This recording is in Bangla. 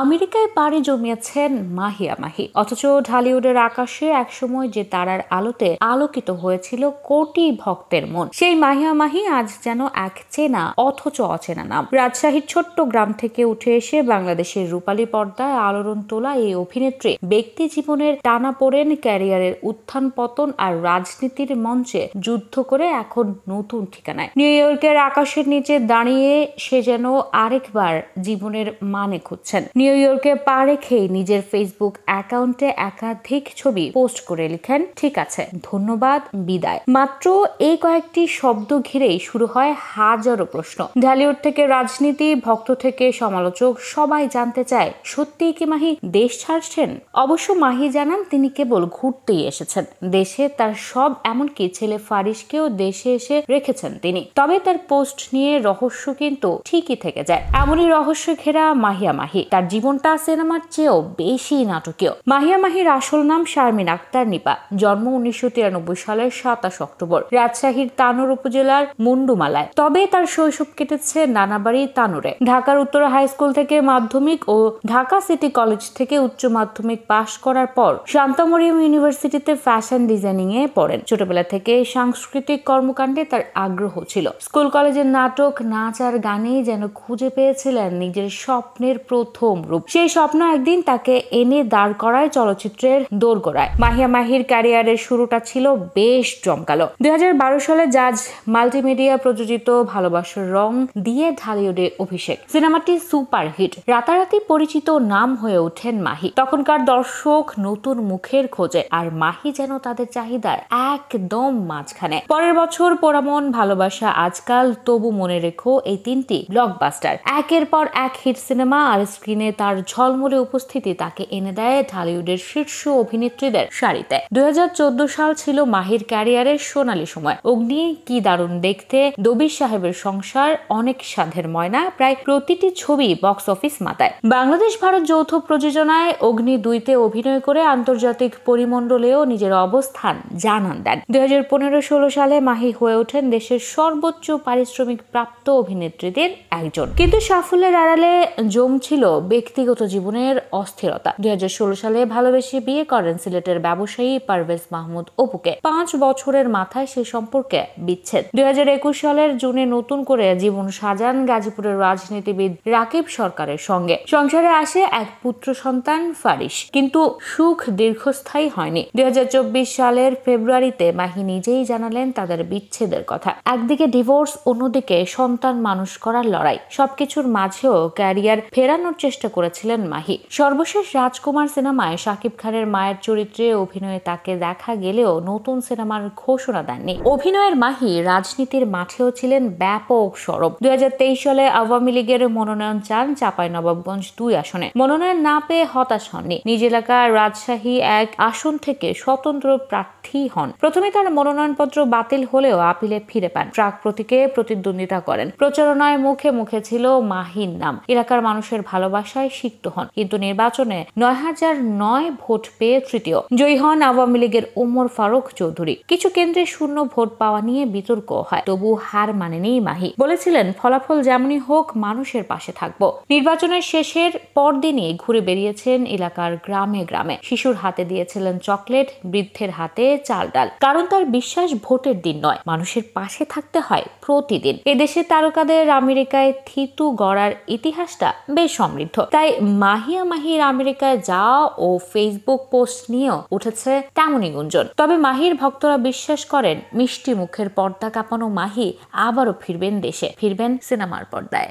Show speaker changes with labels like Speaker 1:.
Speaker 1: আমেরিকায় পাড়ি জমিয়েছেন মাহিয়া মাহি, অথচ ঢালিউডের আকাশে একসময় যে তারার আলোতে আলোকিত হয়েছিল কোটি ভক্তের মন, সেই মাহিয়া মাহি আজ যেন এক চেনা অথচ অচেনা নাম। রাজশাহীর ছোট্ট গ্রাম থেকে উঠে এসে বাংলাদেশের রূপালী পর্দায় আলোড়ন তোলা এই অভিনেত্রী ব্যক্তি জীবনের টানাপোড়েন, ক্যারিয়ারের উত্থান পতন আর রাজনীতির মঞ্চে যুদ্ধ করে এখন নতুন ঠিকানায়। নিউ ইয়র্কের আকাশের নিচে দাঁড়িয়ে সে যেন আরেকবার জীবনের মানে খুঁজছেন। নিউ ইয়র্কে পা রেখেই নিজের ফেসবুক অ্যাকাউন্টে একাধিক ছবি পোস্ট করে লিখেন, ঠিক আছে, ধন্যবাদ, বিদায়। মাত্র এই কয়েকটি শব্দ ঘিরেই শুরু হয় হাজারো প্রশ্ন। ঢালিউড থেকে রাজনীতি, ভক্ত থেকে সমালোচক, সবাই জানতে চায় সত্যিই কি মাহি দেশ ছাড়ছেন। অবশ্য মাহি জানান তিনি কেবল ঘুরতেই এসেছেন দেশে, তার সব এমনকি ছেলে ফারিসকেও দেশে এসে রেখেছেন তিনি। তবে তার পোস্ট নিয়ে রহস্য কিন্তু ঠিকই থেকে যায়। এমনই রহস্য ঘেরা মাহিয়া মাহি। তার জীবনটা সিনেমার চেয়েও বেশি নাটকীয়। মাহিয়া মাহির আসল নাম শারমিন আক্তার নিপা। জন্ম 1993 সালের 27 অক্টোবর রাজশাহীর তানোর উপজেলার মুন্ডুমালায়। তবে তার শৈশব কেটেছে নানাবাড়ি তানোরে। ঢাকার উত্তরা হাই স্কুল থেকে মাধ্যমিক ও ঢাকা সিটি কলেজ থেকে উচ্চ মাধ্যমিক পাশ করার পর শান্তা মরিয়ম ইউনিভার্সিটিতে ফ্যাশন ডিজাইনিং এ পড়েন। ছোটবেলা থেকে সাংস্কৃতিক কর্মকাণ্ডে তার আগ্রহ ছিল। স্কুল কলেজের নাটক, নাচ আর গানেই যেন খুঁজে পেয়েছিলেন নিজের স্বপ্নের প্রথম রূপ। সেই স্বপ্ন একদিন তাকে এনে দাঁড় করায় চলচ্চিত্রের দোরগোড়ায়। মাহিয়া মাহির ক্যারিয়ারের শুরুটা ছিল বেশ জমকালো। 2012 সালে জাজ মাল্টিমিডিয়া প্রযোজিত ভালোবাসার রং দিয়ে ঢালিউডে অভিষেক। সিনেমাটি সুপার হিট। রাতারাতি পরিচিত নাম হয়ে ওঠেন মাহি। তখনকার দর্শক নতুন মুখের খোঁজে, আর মাহি যেন তাদের চাহিদার একদম মাঝখানে। পরের বছর পোড়ামন, ভালোবাসা, আজকাল, তবু মনে রেখো, এই তিনটি ব্লকবাস্টার। একের পর এক হিট সিনেমা, আর স্ক্রিনে তার ঝলমলে উপস্থিতি তাকে এনে দেয় ঢালিউডের শীর্ষ অভিনেত্রীদের সারিতে। 2014 সাল ছিল মাহির ক্যারিয়ারের সোনালী সময়। অগ্নি, কি দারুণ দেখতে, দবির সাহেবের সংসার, অনেক সাধের ময়না, প্রায় প্রতিটি ছবি বক্স অফিস মাতায়। বাংলাদেশ ভারত যৌথ প্রযোজনায় অগ্নি 2-তে অভিনয় করে আন্তর্জাতিক পরিমণ্ডলেও নিজের অবস্থান জানান দেন। 2015-16 সালে মাহি হয়ে ওঠেন দেশের সর্বোচ্চ পারিশ্রমিক প্রাপ্ত অভিনেত্রীদের একজন। কিন্তু সাফল্যের আড়ালে জমছিল ব্যক্তিগত জীবনের অস্থিরতা। 2016 সালে ভালোবেসে বিয়ে করেন সিলেটের ব্যবসায়ী পারভেজ মাহমুদ অপুকে। 5 বছরের মাথায় সেই সম্পর্কে বিচ্ছেদ। 2021 সালের জুনে নতুন করে জীবন সাজান গাজীপুরের রাজনীতিবিদ রাকিব সরকারের সঙ্গে। সংসারে আসে এক পুত্র সন্তান ফারিস, কিন্তু সুখ দীর্ঘস্থায়ী হয়নি। 2024 সালের ফেব্রুয়ারিতে মাহি নিজেই জানালেন তাদের বিচ্ছেদের কথা। একদিকে ডিভোর্স, অন্যদিকে সন্তান মানুষ করার লড়াই। সবকিছুর মাঝেও ক্যারিয়ার ফেরানোর চেষ্টা করেছিলেন মাহি। সর্বশেষ রাজকুমার সিনেমায় শাকিব খানের মায়ের চরিত্রে অভিনয়ে তাকে দেখা গেলেও নতুন সিনেমার ঘোষণা দেননি। অভিনয়ের মাহি রাজনীতির মাঠেও ছিলেন ব্যাপক সরব। 2023 সালে আওয়ামী লীগের মনোনয়ন চান চাঁপাইনবাবগঞ্জ 2 আসনে। মনোনয়ন না পেয়ে হতাশ হননি। নিজ এলাকা রাজশাহী 1 আসন থেকে স্বতন্ত্র প্রার্থী হন। প্রথমে তার মনোনয়নপত্র বাতিল হলেও আপিলে ফিরে পান। ট্রাক প্রতীকে প্রতিদ্বন্দ্বিতা করেন। প্রচারণায় মুখে মুখে ছিল মাহির নাম। এলাকার মানুষের ভালোবাসায় সিক্ত হন, কিন্তু নির্বাচনে 9009 ভোট পেয়ে তৃতীয়। জয়ী হন আওয়ামী লীগের ওমর ফারুক চৌধুরী। কিছু কেন্দ্রে শূন্য ভোট পাওয়া নিয়ে বিতর্ক হয়, তবু হার মানেনি মাহি। বলেছিলেন, ফলাফল যেমনই হোক, মানুষের পাশে থাকবো। নির্বাচনের শেষের পরদিনই ঘুরে বেরিয়েছেন এলাকার গ্রামে গ্রামে। শিশুর হাতে দিয়েছিলেন চকলেট, বৃদ্ধের হাতে চাল ডাল। কারণ তার বিশ্বাস ভোটের দিন নয়, মানুষের পাশে থাকতে হয় প্রতিদিন। এদেশে তারকাদের আমেরিকায় থিতু গড়ার ইতিহাসটা বেশ সমৃদ্ধ। তাই মাহিয়া মাহির আমেরিকায় যাওয়া ও ফেসবুক পোস্ট নিয়েও উঠেছে তেমনই গুঞ্জন। তবে মাহির ভক্তরা বিশ্বাস করেন, মিষ্টি মুখের পর্দা কাঁপানো মাহি আবারও ফিরবেন দেশে, ফিরবেন সিনেমার পর্দায়।